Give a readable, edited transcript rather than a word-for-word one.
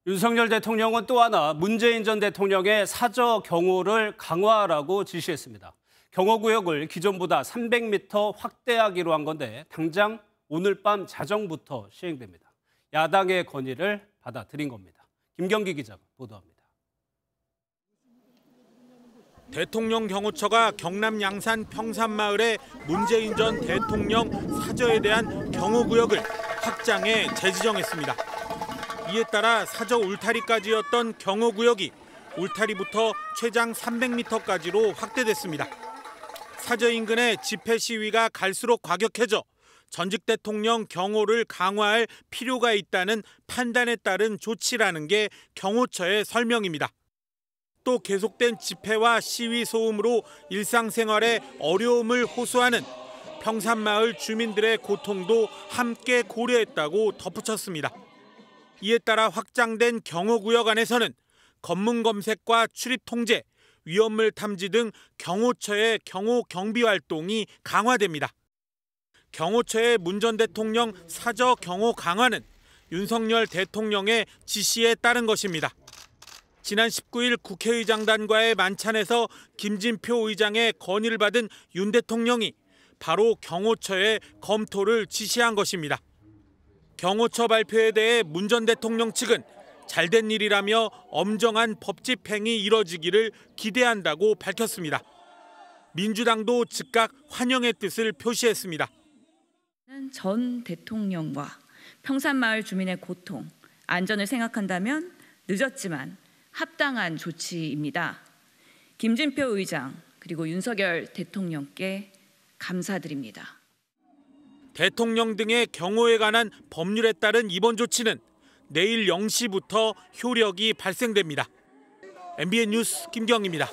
윤석열 대통령은 또 하나 문재인 전 대통령의 사저 경호를 강화하라고 지시했습니다. 경호구역을 기존보다 300m 확대하기로 한 건데 당장 오늘 밤 자정부터 시행됩니다. 야당의 건의를 받아들인 겁니다. 김경기 기자가 보도합니다. 대통령 경호처가 경남 양산 평산마을의 문재인 전 대통령 사저에 대한 경호구역을 확장해 재지정했습니다. 이에 따라 사저 울타리까지였던 경호구역이 울타리부터 최장 300m까지로 확대됐습니다. 사저 인근의 집회 시위가 갈수록 과격해져 전직 대통령 경호를 강화할 필요가 있다는 판단에 따른 조치라는 게 경호처의 설명입니다. 또 계속된 집회와 시위 소음으로 일상생활에 어려움을 호소하는 평산마을 주민들의 고통도 함께 고려했다고 덧붙였습니다. 이에 따라 확장된 경호구역 안에서는 검문 검색과 출입 통제, 위험물 탐지 등 경호처의 경호 경비 활동이 강화됩니다. 경호처의 문 전 대통령 사저 경호 강화는 윤석열 대통령의 지시에 따른 것입니다. 지난 19일 국회의장단과의 만찬에서 김진표 의장의 건의를 받은 윤 대통령이 바로 경호처의 검토를 지시한 것입니다. 경호처 발표에 대해 문 전 대통령 측은 잘된 일이라며 엄정한 법 집행이 이뤄지기를 기대한다고 밝혔습니다. 민주당도 즉각 환영의 뜻을 표시했습니다. 전 대통령과 평산마을 주민의 고통, 안전을 생각한다면 늦었지만 합당한 조치입니다. 김진표 의장 그리고 윤석열 대통령께 감사드립니다. 대통령 등의 경호에 관한 법률에 따른 이번 조치는 내일 0시부터 효력이 발생됩니다. MBN 뉴스 김경희입니다.